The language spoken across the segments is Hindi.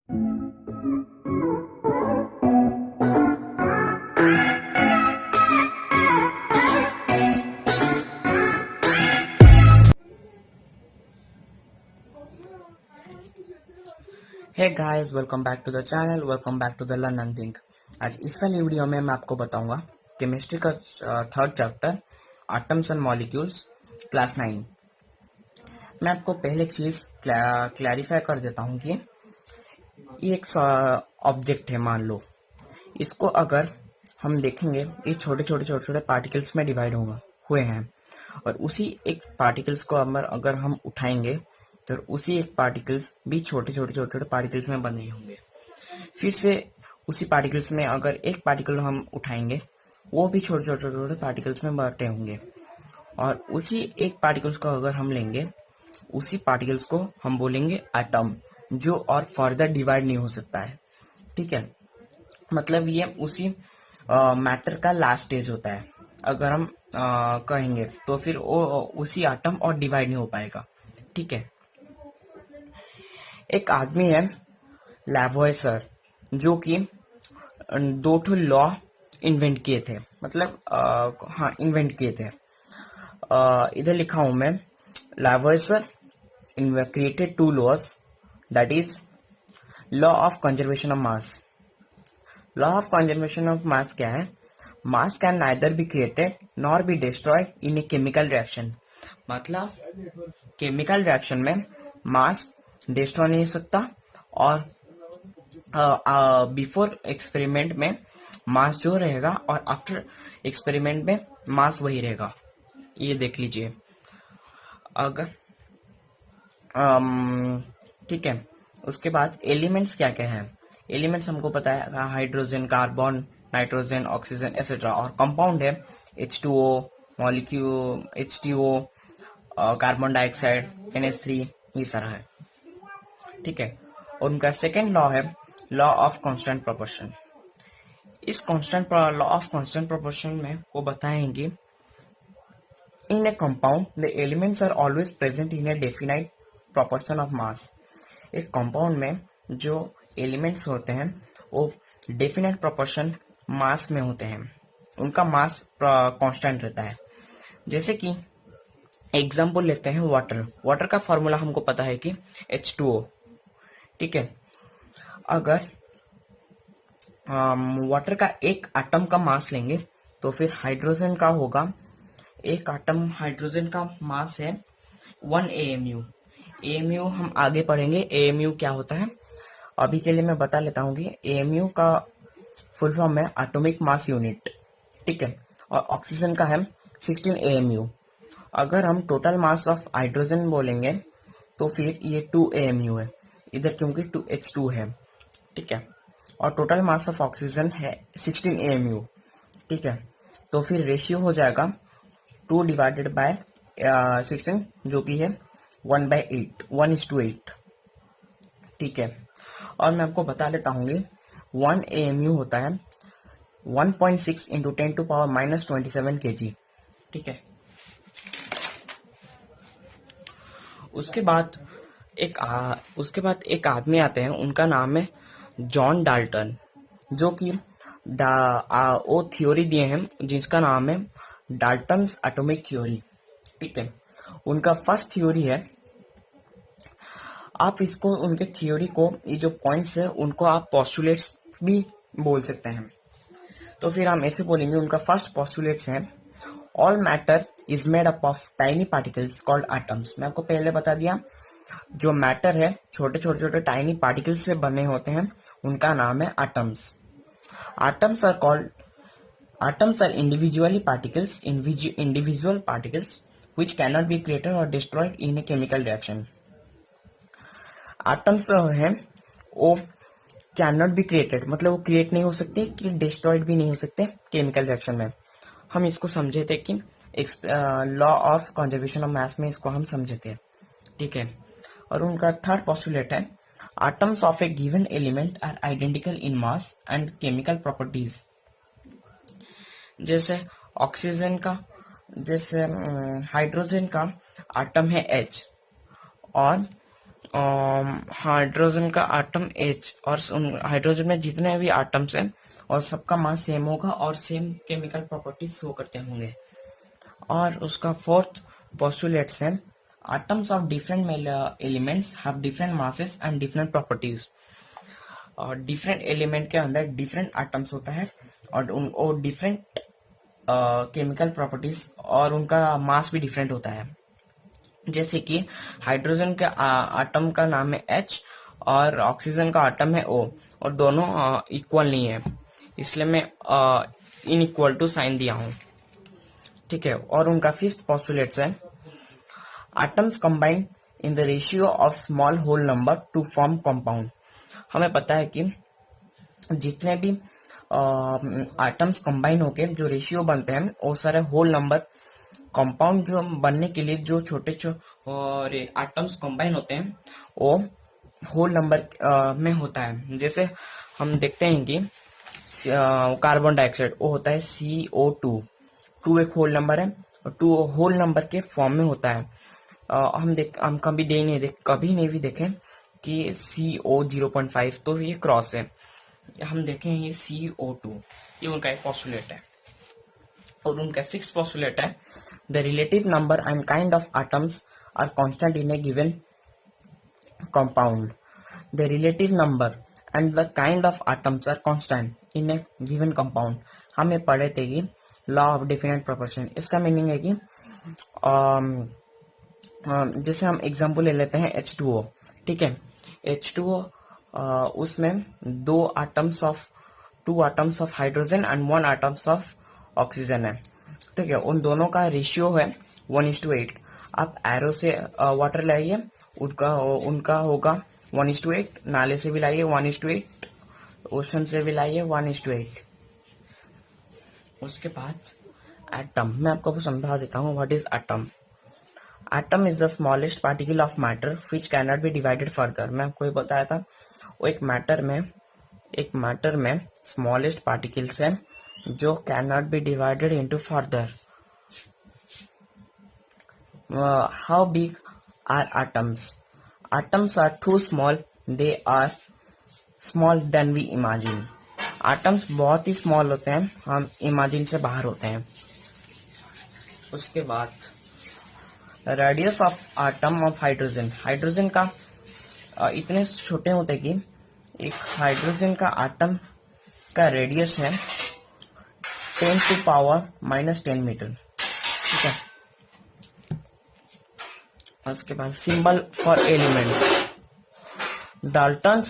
Hey guys, welcome back to the channel. Welcome back to the learn and think. आज इस वाली वीडियो में मैं आपको बताऊंगा केमिस्ट्री का third chapter atoms and molecules class 9। मैं आपको पहले एक चीज क्लैरिफाई कर देता हूं कि ये एक ऑब्जेक्ट है। मान लो इसको अगर हम देखेंगे, ये छोटे छोटे छोटे छोटे पार्टिकल्स में डिवाइड हुए हैं, और उसी एक पार्टिकल्स को अगर हम उठाएंगे तो उसी एक पार्टिकल्स भी छोटे छोटे छोटे छोटे पार्टिकल्स में बने होंगे। फिर से उसी पार्टिकल्स में अगर एक पार्टिकल हम उठाएंगे, वो भी छोटे छोटे छोटे छोटे पार्टिकल्स में बटे होंगे। और उसी एक पार्टिकल्स को अगर हम लेंगे, उसी पार्टिकल्स को हम बोलेंगे एटम, जो और फर्दर डिवाइड नहीं हो सकता है। ठीक है, मतलब ये उसी मैटर का लास्ट स्टेज होता है। अगर हम कहेंगे तो फिर वो उसी एटम और डिवाइड नहीं हो पाएगा। ठीक है, एक आदमी है लैवॉयसर, जो कि दो ठो लॉ इन्वेंट किए थे। मतलब हाँ, इन्वेंट किए थे। इधर लिखा हूं मैं, Lavoisier created two laws, that is law of conservation of mass. Law of conservation of mass क्या है? Mass can neither be created nor be destroyed in a chemical reaction. मतलब केमिकल रिएक्शन में मास डिस्ट्रॉय नहीं हो सकता, और बिफोर एक्सपेरिमेंट में मास जो रहेगा और आफ्टर एक्सपेरिमेंट में मास वही रहेगा। ये देख लीजिए। अगर ठीक है, उसके बाद एलिमेंट्स क्या क्या हैं? एलिमेंट्स हमको पता है, hydrogen, carbon, nitrogen, oxygen etcetera. और कंपाउंड है H2O, molecule H2O, carbon dioxide, NH3, ये सारा है। ठीक है, और उनका सेकेंड लॉ है लॉ ऑफ कांस्टेंट प्रोपोर्शन। इस constant law of constant proportion में वो बताएंगे, in a compound the elements are always present in a definite proportion of mass. एक कंपाउंड में जो एलिमेंट्स होते हैं वो डेफिनाइट प्रोपोर्शन मास में होते हैं, उनका मास कांस्टेंट रहता है। जैसे कि एग्जाम्पल लेते हैं वाटर। वाटर का फॉर्मूला हमको पता है कि H2O। ठीक है, अगर वाटर का एक एटम का मास लेंगे तो फिर हाइड्रोजन का होगा, एक एटम हाइड्रोजन का मास है 1 AMU। AMU हम आगे पढ़ेंगे AMU क्या होता है। अभी के लिए मैं बता लेता हूँ कि AMU का फुल फॉर्म है एटॉमिक मास यूनिट। ठीक है, और ऑक्सीजन का है 16 AMU। अगर हम टोटल मास ऑफ हाइड्रोजन बोलेंगे तो फिर ये 2 AMU है इधर, क्योंकि 2H2 है। ठीक है, और टोटल मास ऑफ ऑक्सीजन है 16 AMU। ठीक है, तो फिर रेशियो हो जाएगा 2 डिवाइडेड बाय 16, जो कि है 1/8, 1:8। ठीक है, और मैं आपको बता देता हूँ कि 1 AMU होता है 1.6 इंटू 10⁻⁻27 kg। ठीक है, उसके बाद उसके बाद एक आदमी आते हैं, उनका नाम है जॉन डाल्टन, जो कि वो थ्योरी दिए हैं जिसका नाम है डाल्टन्स एटॉमिक थ्योरी। ठीक है, उनका फर्स्ट थ्योरी है। आप इसको, उनके थ्योरी को, ये जो पॉइंट्स है उनको आप पोस्टुलेट्स भी बोल सकते हैं। तो फिर हम ऐसे बोलेंगे, उनका फर्स्ट पोस्टुलेट्स है, all matter is made up of tiny particles called atoms. मैं आपको पहले बता दिया, जो मैटर है छोटे छोटे छोटे टाइनी पार्टिकल्स से बने होते हैं, उनका नाम है atoms. Atoms are called Atoms are individual particles which cannot be created or destroyed in a chemical reaction. Atoms हैं वो कैन नॉट बी क्रिएटेड, मतलब वो क्रिएट नहीं हो सकते, कि डिस्ट्रॉयड भी नहीं हो सकते केमिकल रिएक्शन में। हम इसको समझे थे कि law of conservation of mass में इसको हम समझे थे। ठीक है, और उनका थर्ड पोस्टुलेट है, atoms of a given element are identical in mass and chemical properties. जैसे ऑक्सीजन का, जैसे हाइड्रोजन का एटम है H, और हाइड्रोजन का आटम H और हाइड्रोजन में जितने भी आटम्स हैं और सबका मास सेम होगा और सेम केमिकल प्रॉपर्टीज शो करते होंगे। और उसका फोर्थ पोस्टुलेट्स है atoms of different elements have different masses and different properties. और डिफरेंट एलिमेंट के अंदर डिफरेंट आटम्स होता है और डिफरेंट केमिकल प्रॉपर्टीज और उनका मास भी डिफरेंट होता है। जैसे कि हाइड्रोजन के आटम का नाम है H और ऑक्सीजन का आटम है O और दोनों इक्वल नहीं है, इसलिए मैं इनइक्वल टू साइन दिया हूं। ठीक है। और उनका फिफ्थ पोस्टुलेट्स है atoms combine in the ratio of small whole number to form compound. हमें पता है कि जितने भी आटम्स कंबाइन होके जो रेशियो बनते हैं वो सारे होल नंबर कंपाउंड जो बनने के लिए जो छोटे छोटे आटम्स कंबाइन होते हैं वो होल नंबर में होता है। जैसे हम देखते हैं कि कार्बन डाइऑक्साइड वो होता है CO2, 2 एक होल नंबर है और 2 होल नंबर के फॉर्म में होता है। हम कभी नहीं भी देखें कि CO 0.5, तो ये क्रॉस है। हम देखें ये CO2, ये उनका एक पोस्टुलेट है। और उनका सिक्स पोस्टुलेट है the relative number and kind of atoms are constant in a given compound. The relative number and the kind of atoms are constant in a given compound. हमें पढ़े थे कि लॉ ऑफ डेफिनेट प्रोपोर्शन। इसका मीनिंग है कि जैसे हम एग्जांपल ले लेते हैं H2O। ठीक है। H2O उसमें two atoms of hydrogen and 1 atoms of oxygen है। ठीक है। उन दोनों का रेशियो है 1:8। आप एरो से वाटर लाइए, उनका होगा 1:8। नाले से भी लाइए 1:8, ओशन से भी लाइए 1:8। उसके बाद एटम, मैं आपको समझा देता हूँ what is atom. Atom is the smallest particle of matter which can not be divided further. मैं आपको ये बताया था, वो एक मैटर में स्मॉलेस्ट पार्टिकल्स है जो can not be divided into further. How big are atoms? Atoms are too small, they are small than we imagine. Atoms बहुत ही स्मॉल होते हैं, हम इमेजिन से बाहर होते हैं। उसके बाद radius of atom of hydrogen. Hydrogen का इतने छोटे होते हैं कि एक हाइड्रोजन का एटम का रेडियस है 10⁻⁻10 मीटर। ठीक है। उसके बाद symbol for element. Dalton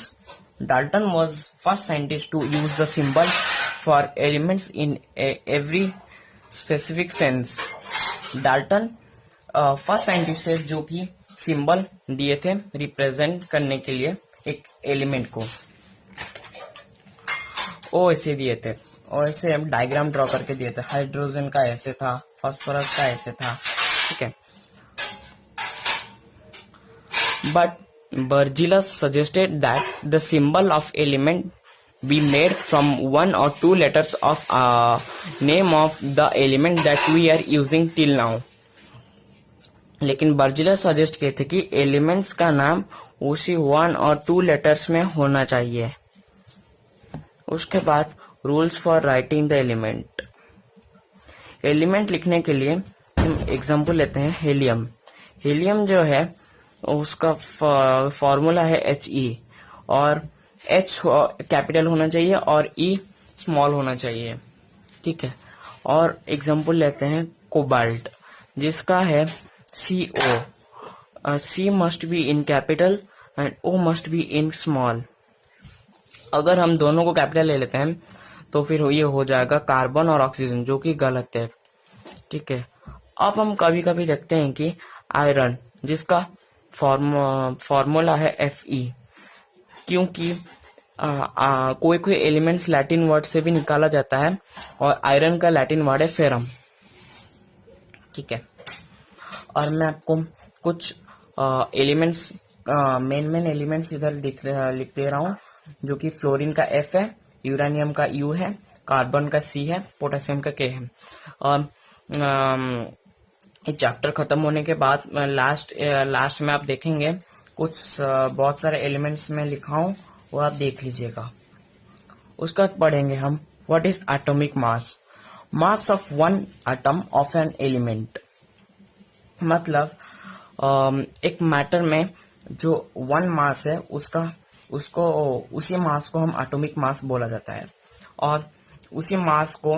was first scientist to use the symbol for elements in every specific sense. Dalton first scientist है जो कि सिंबल दिए थे रिप्रेजेंट करने के लिए एक एलिमेंट को। वो ऐसे दिए थे और ऐसे डायग्राम ड्रॉ करके दिए थे। हाइड्रोजन का ऐसे था, फास्फोरस का ऐसे था। ठीक है। But Bergelius suggested that the symbol of element be made from 1 or 2 letters of name of the element that we are using till now. लेकिन बर्जिलस सजेस्ट किए थे कि एलिमेंट्स का नाम उसी 1 और 2 लेटर्स में होना चाहिए। उसके बाद rules for writing the element. Element लिखने के लिए हम एग्जांपल लेते हैं हेलियम। हेलियम जो है उसका फॉर्मूला है He और H कैपिटल होना चाहिए और E स्मॉल होना चाहिए। ठीक है। और एग्जांपल लेते हैं कोबाल्ट जिसका है CO। C must be in capital and O must be in small. अगर हम दोनों को कैपिटल ले लेते हैं तो फिर ये हो जाएगा कार्बन और ऑक्सीजन, जो कि गलत है। ठीक है। अब हम कभी कभी देखते हैं कि आयरन जिसका फॉर्मूला है Fe, क्योंकि कोई कोई एलिमेंट्स लैटिन वर्ड से भी निकाला जाता है और आयरन का लैटिन वर्ड है फेरम। ठीक है। और मैं आपको कुछ एलिमेंट्स मेन एलिमेंट्स इधर लिख दे रहा हूँ, जो कि फ्लोरीन का F है, यूरेनियम का U है, कार्बन का C है, पोटेशियम का K है। और चैप्टर खत्म होने के बाद लास्ट में आप देखेंगे कुछ बहुत सारे एलिमेंट्स में लिखा हूं, वो आप देख लीजिएगा। उसका पढ़ेंगे हम what is atomic mass. Mass of one atom of an element, मतलब एक मैटर में जो वन मास है उसको उसी मास को हम एटॉमिक मास बोला जाता है। और उसी मास को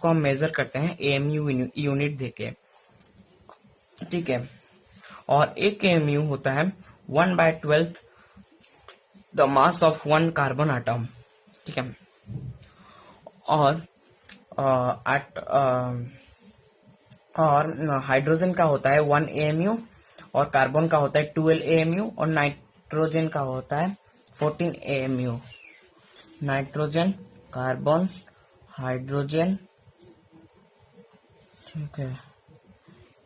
हम मेजर करते हैं एएमयू यूनिट देके, ठीक है। और एक एएमयू होता है 1/12 the mass of one carbon atom, ठीक है। और हाइड्रोजन का होता है 1 एएमयू, और कार्बन का होता है 12 एएमयू, और नाइट्रोजन का होता है 14 एएमयू। नाइट्रोजन, कार्बन, हाइड्रोजन, ठीक है।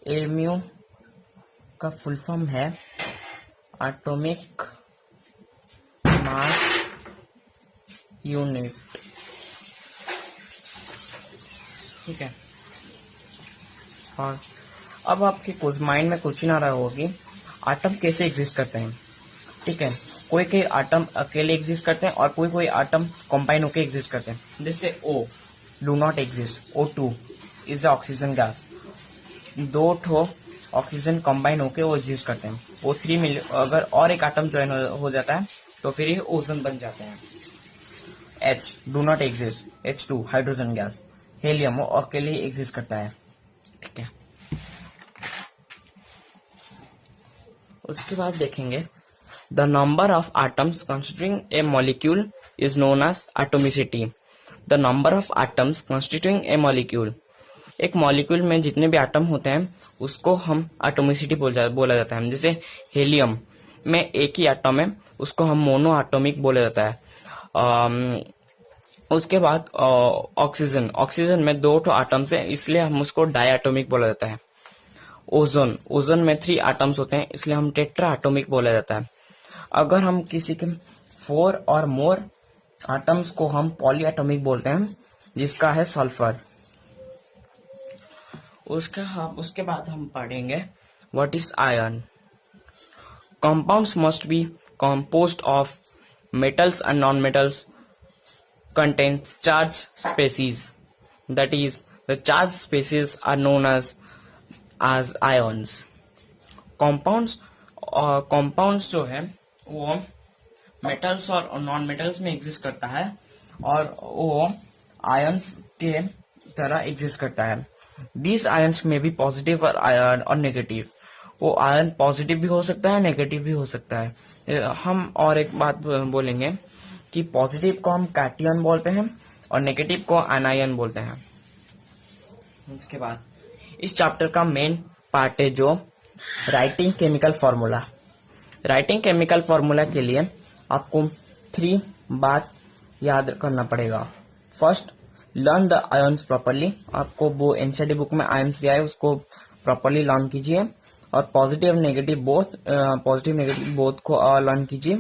एएमयू का फुल फॉर्म है एटॉमिक मास यूनिट, ठीक है। और अब आपके कुछ माइंड में क्वेश्चन आ रहा होगी आटम कैसे एग्जिस्ट करते हैं, ठीक है। कोई आटम अकेले एग्जिस्ट करते हैं और कोई आटम कंबाइन होकर एग्जिस्ट करते हैं। जैसे O do not exist, O2 is oxygen gas. दो ठो ऑक्सीजन कंबाइन होके वो एग्जिस्ट करते हैं। O3 मिल अगर और एक आटम ज्वाइन हो जाता है तो फिर ये ओजोन बन जाते हैं। H do not exist, H2 hydrogen gas. Helium वो अकेले एग्जिस्ट करता है, ठीक है। उसके बाद देखेंगे the number of atoms constituting a molecule is known as atomicity. The number of atoms constituting a molecule, एक मॉलिक्यूल में जितने भी एटम होते हैं उसको हम एटोमिसिटी बोला जाता है। जैसे हेलियम में एक ही एटम है, उसको हम मोनो एटॉमिक बोला जाता है। उसके बाद ऑक्सीजन में दो एटम्स है, इसलिए हम उसको डाई एटॉमिक बोला जाता है। ओजोन में 3 एटम्स होते हैं, इसलिए हम टेट्रा एटॉमिक बोला जाता है। अगर हम किसी के 4 और मोर एटम्स को हम पॉली एटॉमिक बोलते हैं, जिसका है सल्फर। उसके बाद हम पढ़ेंगे what is ion. Compounds must be composed of metals and non-metals, contains charged species, that is the charged species are known as ions. Compounds जो है वो मेटल्स और नॉन मेटल्स में एग्जिस्ट करता है, और वो आयंस के तरह एग्जिस्ट करता है। दिस आयंस में भी पॉजिटिव और नेगेटिव। वो आयन पॉजिटिव भी हो सकता है, नेगेटिव भी हो सकता है। हम और एक बात बोलेंगे कि पॉजिटिव को हम कैटियन बोलते हैं और नेगेटिव को एनायन बोलते हैं। उसके बाद इस चैप्टर का मेन पार्ट है जो writing chemical formula. Writing chemical formula के लिए आपको 3 बात याद करना पड़ेगा। First, learn the ions properly. आपको वो एनसीईआरटी बुक में आयंस दिया है, उसको प्रॉपरली लर्न कीजिए। और पॉजिटिव नेगेटिव बोथ को लर्न कीजिए।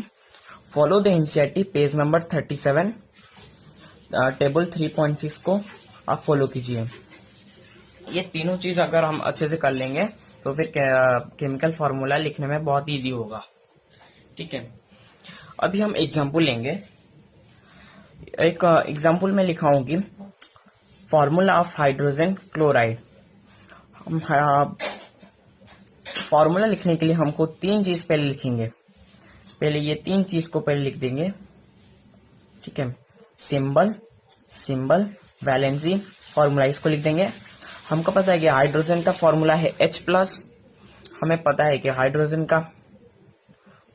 Follow the NCERT page number 37, table 3.6 को आप फॉलो कीजिए। ये तीनों चीज अगर हम अच्छे से कर लेंगे तो फिर केमिकल फॉर्मूला लिखने में बहुत इजी होगा, ठीक है। अभी हम एग्जाम्पल लेंगे। एक एग्जाम्पल में लिखा हूं कि formula of hydrogen chloride. Formula लिखने के लिए हमको 3 चीज पहले लिखेंगे। पहले ये 3 चीज को पहले लिख देंगे, ठीक है। सिंबल, वैलेंसी, फॉर्मूला, इसको लिख देंगे। हमको पता है कि हाइड्रोजन का फॉर्मूला है H+। हमें पता है कि हाइड्रोजन का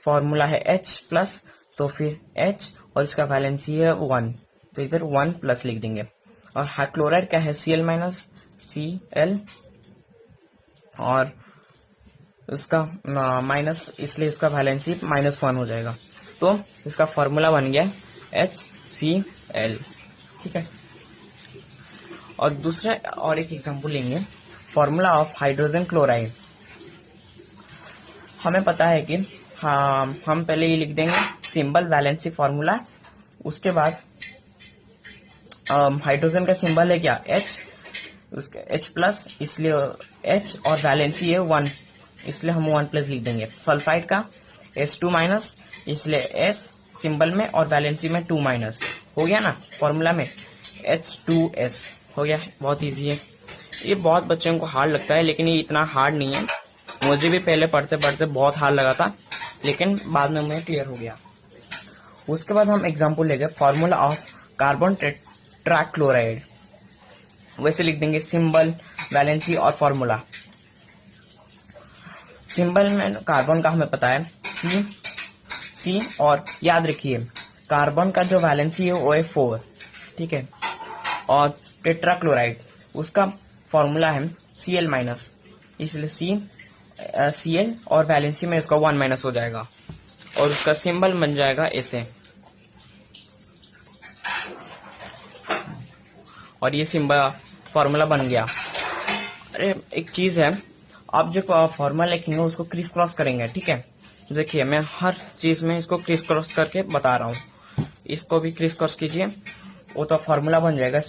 फॉर्मूला है H+, तो फिर H और इसका वैलेंसी है 1, तो इधर 1+ लिख देंगे। और क्लोराइड का है Cl-Cl, और उसका माइनस, इसलिए इसका वैलेंसी -1 हो जाएगा। तो इसका फॉर्मूला बन गया HCl, ठीक है। और दूसरा और एक एग्जांपल लेंगे, फॉर्मूला ऑफ हाइड्रोजन क्लोराइड। हमें पता है कि हम पहले ये लिख देंगे सिंबल, वैलेंसी, फॉर्मूला। उसके बाद हाइड्रोजन का सिंबल है क्या H, उसका H+, इसलिए H और वैलेंसी है 1। इसलिए हम 1 प्लस लिख देंगे। सल्फाइड का S2-, इसलिए S सिंबल में और वैलेंसी में 2-। हो गया ना फॉर्मूला में H2S हो गया। बहुत इजी है ये, बहुत बच्चों को हार्ड लगता है लेकिन ये इतना हार्ड नहीं है। मुझे भी पहले पढ़ते पढ़ते बहुत हार्ड लगा था लेकिन बाद में मुझे क्लियर हो गया। उसके बाद हम एग्जाम्पल लेंगे फॉर्मूला ऑफ कार्बन टेट्राक्लोराइड। वैसे लिख देंगे सिंबल, वैलेंसी और फॉर्मूला। सिंबल में कार्बन का हमें पता है C, और याद रखिए कार्बन का जो वैलेंसी है वो है 4, ठीक है। और टेट्राक्लोराइड उसका फॉर्मूला है Cl-, इसलिए Cl और वैलेंसी में इसका 1- हो जाएगा और उसका सिंबल बन जाएगा ऐसे। और ये सिंबल फॉर्मूला बन गया। अरे एक चीज है, आप जो फॉर्मूला लिखेंगे उसको क्रिस क्रॉस करेंगे, ठीक है। देखिए मैं हर चीज में इसको क्रिस क्रॉस करके बता रहा हूँ। इसको भी क्रिस क्रॉस कीजिए, वो तो फॉर्मूला बन जाएगा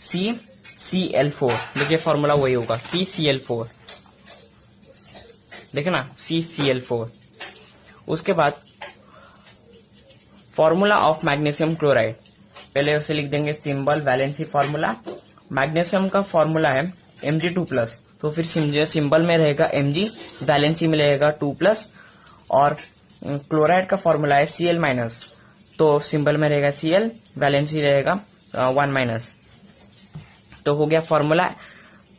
CCl4। देखिए फॉर्मूला वही होगा CCl4, देखे ना CCl4। उसके बाद फॉर्मूला ऑफ मैग्नीशियम क्लोराइड, पहले उसे लिख देंगे सिंबल, वैलेंसी, फॉर्मूला। मैग्नीशियम का फॉर्मूला है Mg2+, तो फिर सिंबल में रहेगा Mg, वैलेंसी में रहेगा 2+। और क्लोराइड का फॉर्मूला है Cl-, तो सिंबल में रहेगा Cl, वैलेंसी रहेगा 1-। तो हो गया फॉर्मूला।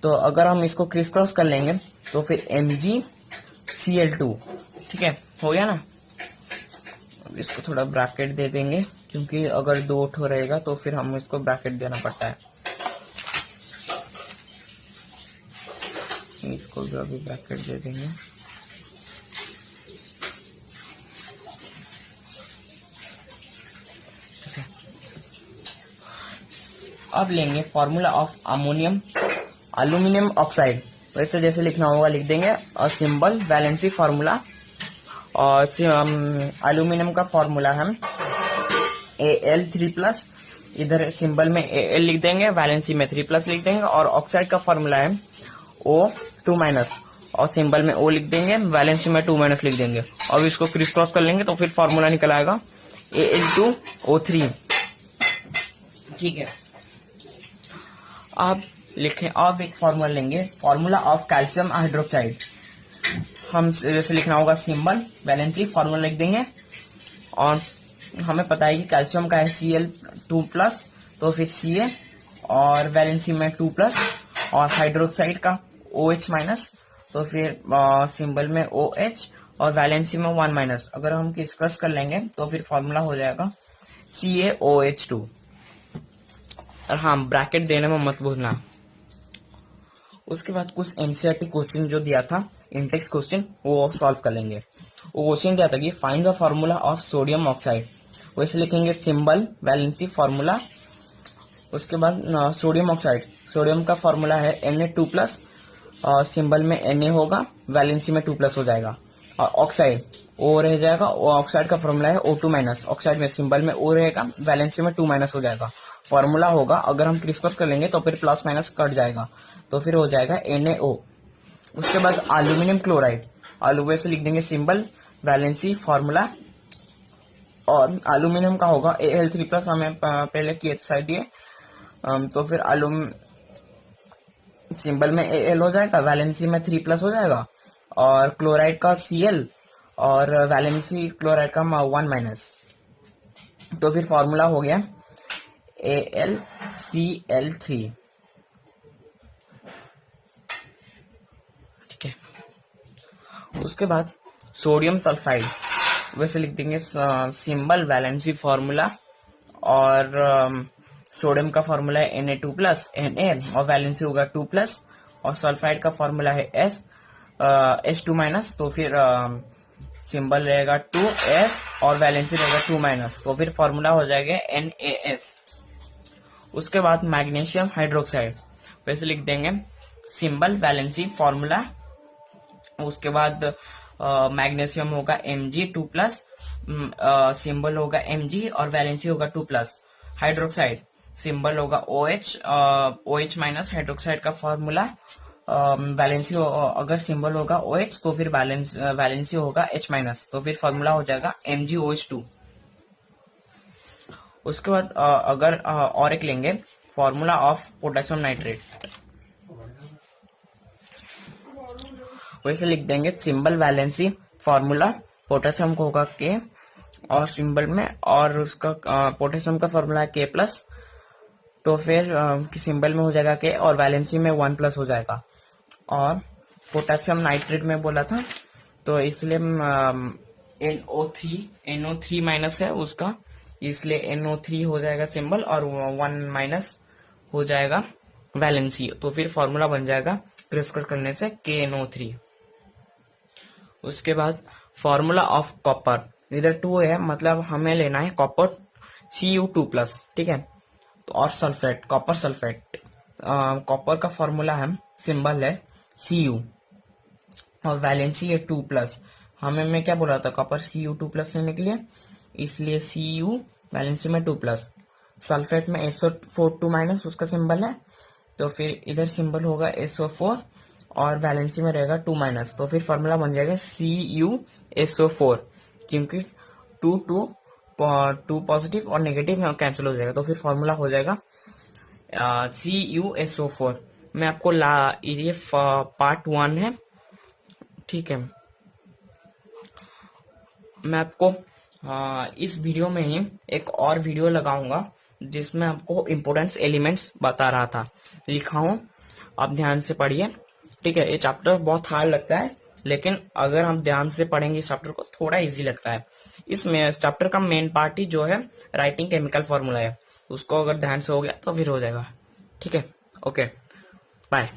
तो अगर हम इसको क्रिस क्रॉस कर लेंगे तो फिर MgCl2, ठीक है, हो गया ना। इसको थोड़ा ब्रैकेट दे देंगे क्योंकि अगर 2 ठो रहेगा तो फिर हम इसको ब्रैकेट देना पड़ता है। इसको भी अभी ब्रैकेट दे देंगे। अब लेंगे फॉर्मूला ऑफ एल्यूमिनियम ऑक्साइड। वैसे जैसे लिखना होगा लिख देंगे, और सिंबल, वैलेंसी, फॉर्मूला। और एल्यूमिनियम का फॉर्मूला है Al3+, इधर सिंबल में Al लिख देंगे, वैलेंसी में 3+ लिख देंगे। और ऑक्साइड का फॉर्मूला है O2-, और सिंबल में O लिख देंगे, वैलेंसी में 2- लिख देंगे। और इसको क्रिस क्रॉस कर लेंगे तो फिर फॉर्मूला निकल आएगा Al2O3, ठीक है। अब लिखें, अब एक फॉर्मूला लेंगे, फॉर्मूला ऑफ कैल्शियम हाइड्रोक्साइड। हम जैसे लिखना होगा सिंबल, वैलेंसी, फॉर्मूला लिख देंगे। और हमें पता है कि कैल्शियम का है Cl2+, तो फिर Ca, और वैलेंसी में 2+। और हाइड्रोक्साइड का OH-, तो फिर सिंबल में OH और वैलेंसी में 1-। अगर हम क्रिस कर लेंगे तो फिर फॉर्मूला हो जाएगा CaOH2। और हाँ, ब्रैकेट देने में मत भूलना। उसके बाद कुछ एनसीईआरटी क्वेश्चन जो दिया था, इंटेक्स क्वेश्चन, वो सॉल्व कर लेंगे। वो क्वेश्चन दिया था कि find the formula of sodium oxide. वैसे लिखेंगे सिंबल, वैलेंसी, फॉर्मूला। उसके बाद सोडियम ऑक्साइड, सोडियम का फॉर्मूला है Na2+, और सिंबल में Na होगा, वैलेंसी में 2+ हो जाएगा। और ऑक्साइड O रह जाएगा, ऑक्साइड का फॉर्मूला है O2-। ऑक्साइड में सिंबल में O रहेगा, वैलेंसी में 2- हो जाएगा। फॉर्मूला होगा, अगर हम क्रिस क्रॉस कर लेंगे तो फिर प्लस- कट जाएगा, तो फिर हो जाएगा NaO। उसके बाद एल्यूमिनियम क्लोराइड, वैसे लिख देंगे सिंबल, वैलेंसी, फॉर्मूला। और एल्यूमिनियम का होगा Al3+, हमें पहले किए शायद ये। तो फिर सिंबल में Al हो जाएगा, वैलेंसी में 3+ हो जाएगा। और क्लोराइड का Cl, और वैलेंसी क्लोराइड का 1-। तो फिर फॉर्मूला हो गया AlCl3, ठीक है। उसके बाद सोडियम सल्फाइड, वैसे लिख देंगे सिंबल, वैलेंसी, फॉर्मूला। और सोडियम का फॉर्मूला है Na2+, Na, और वैलेंसी होगा 2+। और सल्फाइड का फॉर्मूला है H2-, तो फिर सिंबल रहेगा 2S और वैलेंसी रहेगा 2-। तो फिर फॉर्मूला हो जाएगा NaS। उसके बाद मैग्नीशियम हाइड्रोक्साइड, वैसे लिख देंगे सिंबल, वैलेंसी, फॉर्मूला। उसके बाद मैग्नीशियम होगा Mg2+, सिंबल होगा Mg और वैलेंसी होगा 2+। हाइड्रोक्साइड सिंबल होगा OH, OH-, हाइड्रोक्साइड का फॉर्मूला। वैलेंसी अगर सिंबल होगा OH तो फिर वैलेंसी होगा H-, तो फिर फॉर्मूला हो जाएगा MgOH2। उसके बाद अगर और एक लेंगे, फॉर्मूला ऑफ पोटेशियम नाइट्रेट, वैसे लिख देंगे सिंबल वैलेंसी फॉर्मूला पोटेशियम को होगा K और सिंबल में, और उसका पोटेशियम का फॉर्मूला है K+, तो फिर सिंबल में हो जाएगा K और वैलेंसी में 1+ हो जाएगा। और पोटेशियम नाइट्रेट में बोला था तो इसलिए NO3 है उसका, इसलिए NO3 हो जाएगा सिंबल और 1- हो जाएगा वैलेंसी, तो फिर फॉर्मूला बन जाएगा क्रॉस करने से KNO3। उसके बाद फॉर्मूला ऑफ कॉपर, इधर 2 है, मतलब हमें लेना है कॉपर Cu2+, ठीक है। तो और सल्फेट, कॉपर सल्फेट, कॉपर का फॉर्मूला है, सिंबल है Cu और वैलेंसी है 2+। हमें मैं क्या बोला था, कॉपर Cu2+ लेने के लिए, इसलिए Cu वैलेंसी में 2+। सल्फेट में SO4 2- उसका सिंबल है, तो फिर इधर सिंबल होगा SO4 और वैलेंसी में रहेगा 2-, तो फिर फॉर्मूला बन जाएगा CuSO4, क्योंकि 2 पॉजिटिव और नेगेटिव कैंसिल हो जाएगा, तो फिर फॉर्मूला हो जाएगा CuSO4। मैं आपको ये पार्ट 1 है, ठीक है। मैं आपको इस वीडियो में ही एक और वीडियो लगाऊंगा जिसमें आपको इम्पोर्टेंस एलिमेंट्स बता रहा था, लिखा हूं, आप ध्यान से पढ़िए, ठीक है। ये चैप्टर बहुत हार्ड लगता है, लेकिन अगर हम ध्यान से पढ़ेंगे इस चैप्टर को थोड़ा इजी लगता है। इसमें चैप्टर का मेन पार्ट ही जो है राइटिंग केमिकल फॉर्मूला है, उसको अगर ध्यान से हो गया तो फिर हो जाएगा, ठीक है। Okay, bye.